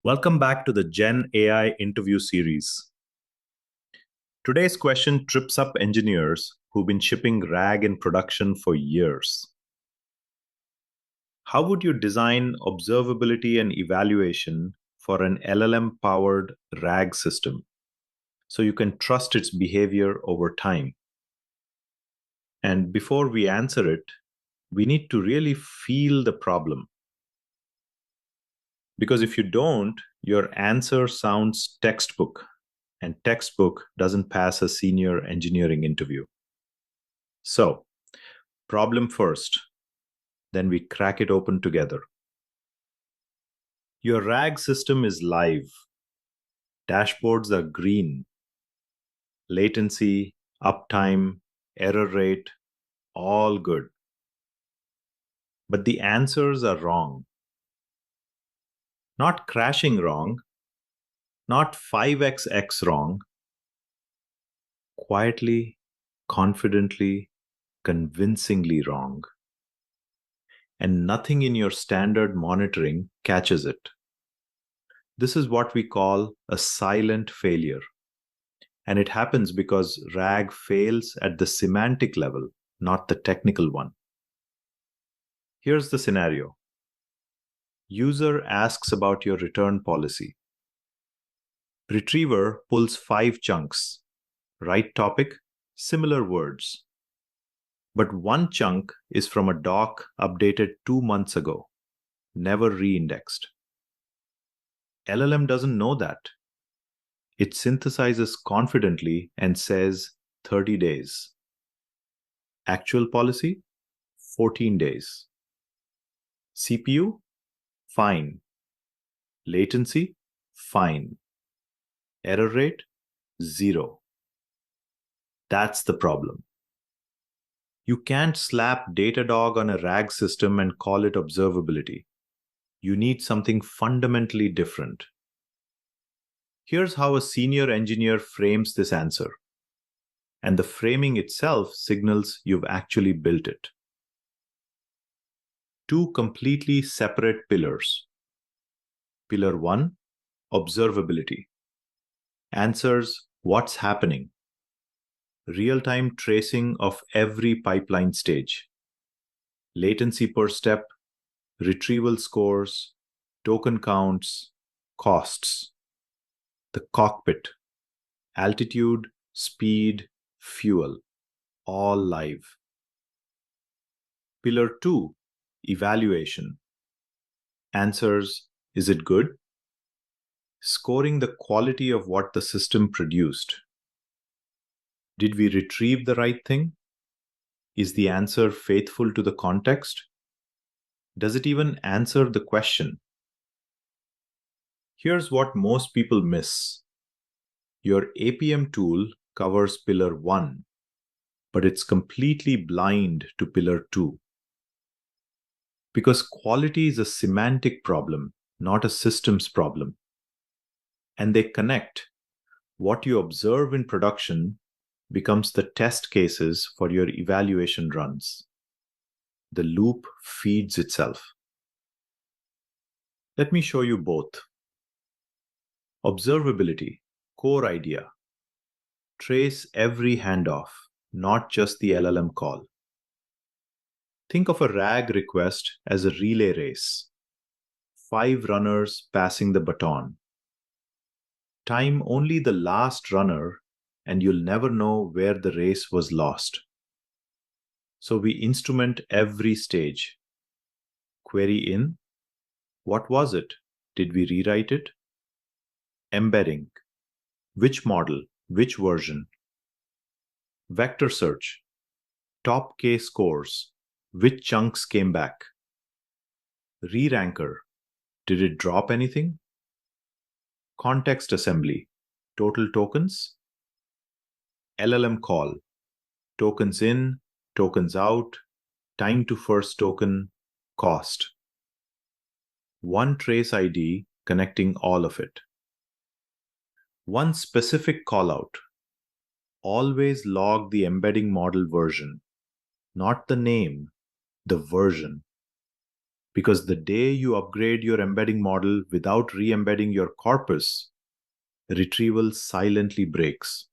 Welcome back to the Gen AI interview series. Today's question trips up engineers who've been shipping RAG in production for years. How would you design observability and evaluation for an LLM-powered RAG system so you can trust its behavior over time? And before we answer it, we need to really feel the problem. Because if you don't, your answer sounds textbook, and textbook doesn't pass a senior engineering interview. So, problem first, then we crack it open together. Your RAG system is live. Dashboards are green. Latency, uptime, error rate, all good. But the answers are wrong. Not crashing wrong, not 5xx wrong. Quietly, confidently, convincingly wrong. And nothing in your standard monitoring catches it. This is what we call a silent failure. And it happens because RAG fails at the semantic level, not the technical one. Here's the scenario. User asks about your return policy. Retriever pulls 5 chunks. Right topic, similar words. But one chunk is from a doc updated 2 months ago, never re-indexed. LLM doesn't know that. It synthesizes confidently and says 30 days. Actual policy, 14 days. CPU, fine. Latency, fine. Error rate, 0. That's the problem. You can't slap Datadog on a RAG system and call it observability. You need something fundamentally different. Here's how a senior engineer frames this answer. And the framing itself signals you've actually built it. 2 completely separate pillars. Pillar 1, observability. Answers what's happening. Real-time tracing of every pipeline stage. Latency per step, retrieval scores, token counts, costs. The cockpit, altitude, speed, fuel, all live. Pillar 2, evaluation. Answers, is it good? Scoring the quality of what the system produced. Did we retrieve the right thing? Is the answer faithful to the context? Does it even answer the question? Here's what most people miss. Your APM tool covers pillar 1, but it's completely blind to pillar 2. Because quality is a semantic problem, not a systems problem. And they connect. What you observe in production becomes the test cases for your evaluation runs. The loop feeds itself. Let me show you both. Observability, core idea. Trace every handoff, not just the LLM call. Think of a RAG request as a relay race. 5 runners passing the baton. Time only the last runner, and you'll never know where the race was lost. So we instrument every stage. Query in. What was it? Did we rewrite it? Embedding. Which model? Which version? Vector search. Top K scores. Which chunks came back? Re-ranker. Did it drop anything? Context assembly. Total tokens? LLM call. Tokens in, tokens out, time to first token, cost. One trace ID connecting all of it. One specific callout. Always log the embedding model version, not the name, the version. Because the day you upgrade your embedding model without re-embedding your corpus, retrieval silently breaks.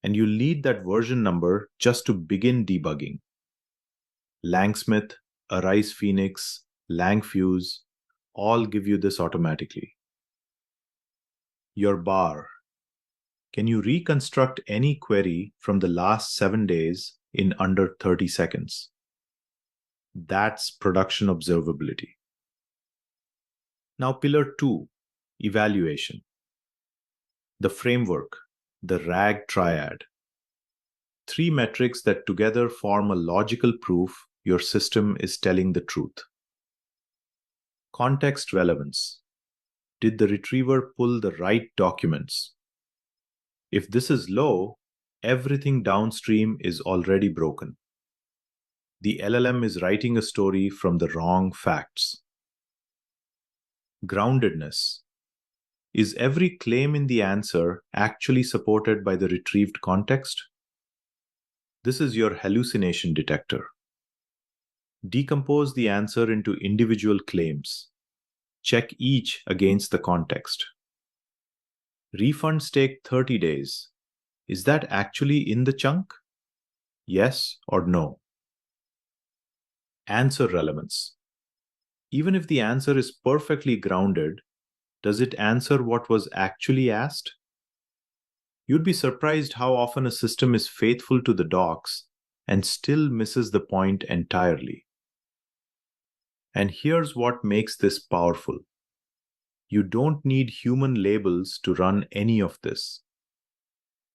And you need that version number just to begin debugging. Langsmith, Arise Phoenix, Langfuse all give you this automatically. Your bar. Can you reconstruct any query from the last 7 days in under 30 seconds? That's production observability. Now, pillar 2, evaluation. The framework, the Rag Triad. 3 metrics that together form a logical proof your system is telling the truth. Context relevance. Did the retriever pull the right documents? If this is low, everything downstream is already broken. The LLM is writing a story from the wrong facts. Groundedness. Is every claim in the answer actually supported by the retrieved context? This is your hallucination detector. Decompose the answer into individual claims. Check each against the context. Refunds take 30 days. Is that actually in the chunk? Yes or no? Answer relevance. Even if the answer is perfectly grounded, does it answer what was actually asked? You'd be surprised how often a system is faithful to the docs and still misses the point entirely. And here's what makes this powerful. You don't need human labels to run any of this.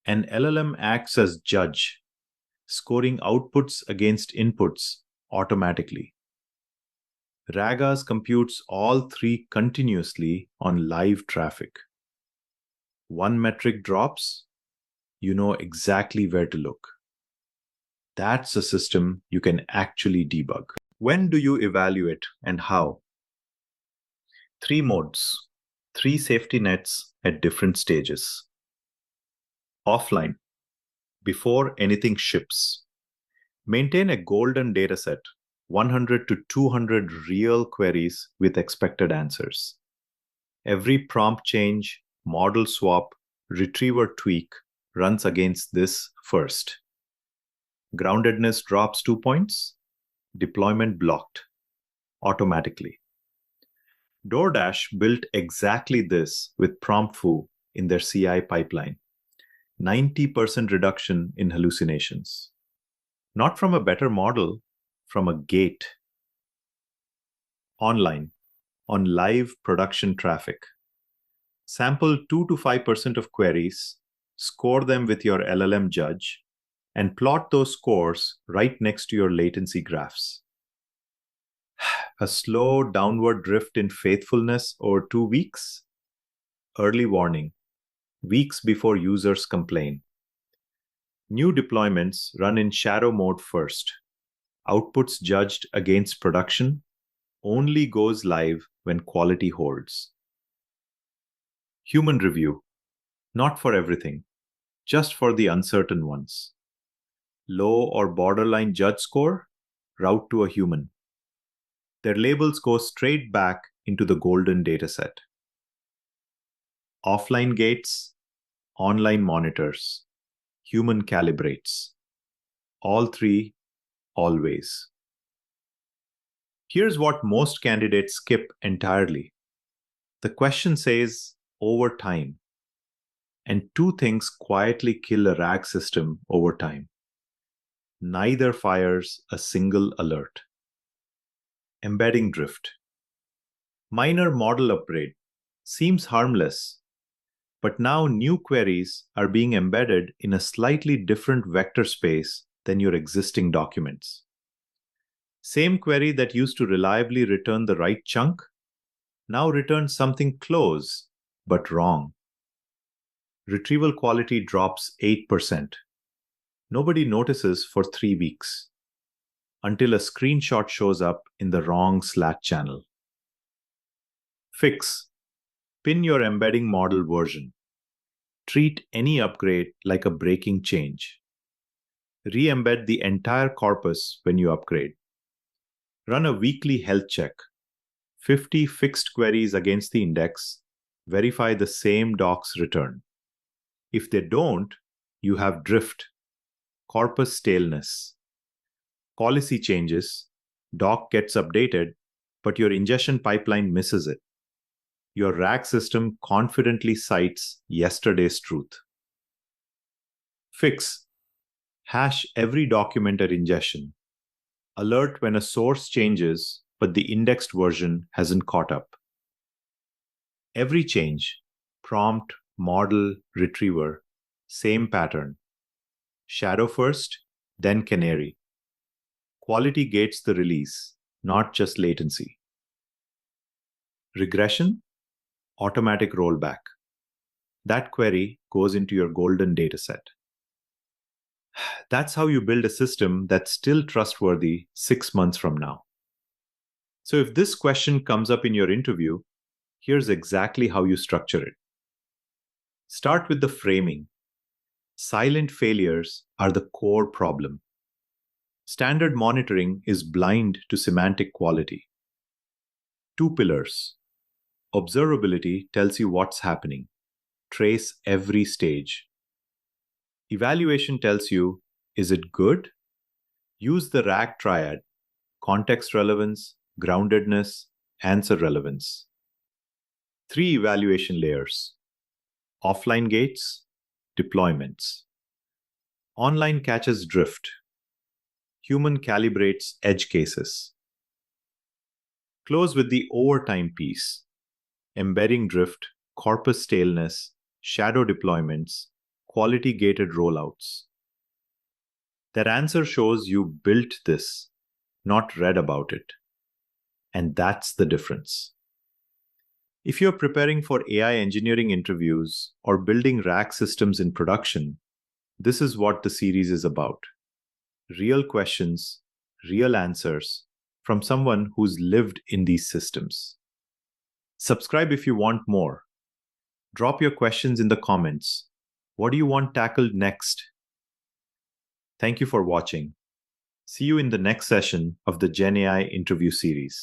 An LLM acts as judge, scoring outputs against inputs automatically. Ragas computes all 3 continuously on live traffic. One metric drops, you know exactly where to look. That's a system you can actually debug. When do you evaluate and how? 3 modes, 3 safety nets at different stages. Offline, before anything ships. Maintain a golden dataset, 100 to 200 real queries with expected answers. Every prompt change, model swap, retriever tweak runs against this first. Groundedness drops 2 points. Deployment blocked automatically. DoorDash built exactly this with PromptFoo in their CI pipeline. 90% reduction in hallucinations. Not from a better model, from a gate. Online, on live production traffic. Sample 2 to 5% of queries, score them with your LLM judge, and plot those scores right next to your latency graphs. A slow downward drift in faithfulness over 2 weeks? Early warning, weeks before users complain. New deployments run in shadow mode first. Outputs judged against production only goes live when quality holds. Human review, not for everything, just for the uncertain ones. Low or borderline judge score, route to a human. Their labels go straight back into the golden dataset. Offline gates, online monitors, human calibrates. All 3, always. Here's what most candidates skip entirely. The question says, over time. And 2 things quietly kill a RAG system over time. Neither fires a single alert. Embedding drift. Minor model upgrade. Seems harmless. But now new queries are being embedded in a slightly different vector space than your existing documents. Same query that used to reliably return the right chunk now returns something close, but wrong. Retrieval quality drops 8%. Nobody notices for 3 weeks, until a screenshot shows up in the wrong Slack channel. Fix. Pin your embedding model version. Treat any upgrade like a breaking change. Re-embed the entire corpus when you upgrade. Run a weekly health check. 50 fixed queries against the index. Verify the same docs return. If they don't, you have drift, corpus staleness. Policy changes, doc gets updated, but your ingestion pipeline misses it. Your RAG system confidently cites yesterday's truth. Fix. Hash every documented ingestion. Alert when a source changes, but the indexed version hasn't caught up. Every change, prompt, model, retriever, same pattern. Shadow first, then canary. Quality gates the release, not just latency. Regression, automatic rollback. That query goes into your golden dataset. That's how you build a system that's still trustworthy 6 months from now. So if this question comes up in your interview, here's exactly how you structure it. Start with the framing. Silent failures are the core problem. Standard monitoring is blind to semantic quality. 2 pillars. Observability tells you what's happening. Trace every stage. Evaluation tells you, is it good? Use the Rag Triad: context relevance, groundedness, answer relevance. 3 evaluation layers. Offline gates, deployments. Online catches drift. Human calibrates edge cases. Close with the overtime piece. Embedding drift, corpus staleness, shadow deployments, quality-gated rollouts. That answer shows you built this, not read about it. And that's the difference. If you're preparing for AI engineering interviews or building RAG systems in production, this is what the series is about. Real questions, real answers from someone who's lived in these systems. Subscribe if you want more. Drop your questions in the comments. What do you want tackled next? Thank you for watching. See you in the next session of the Gen AI interview series.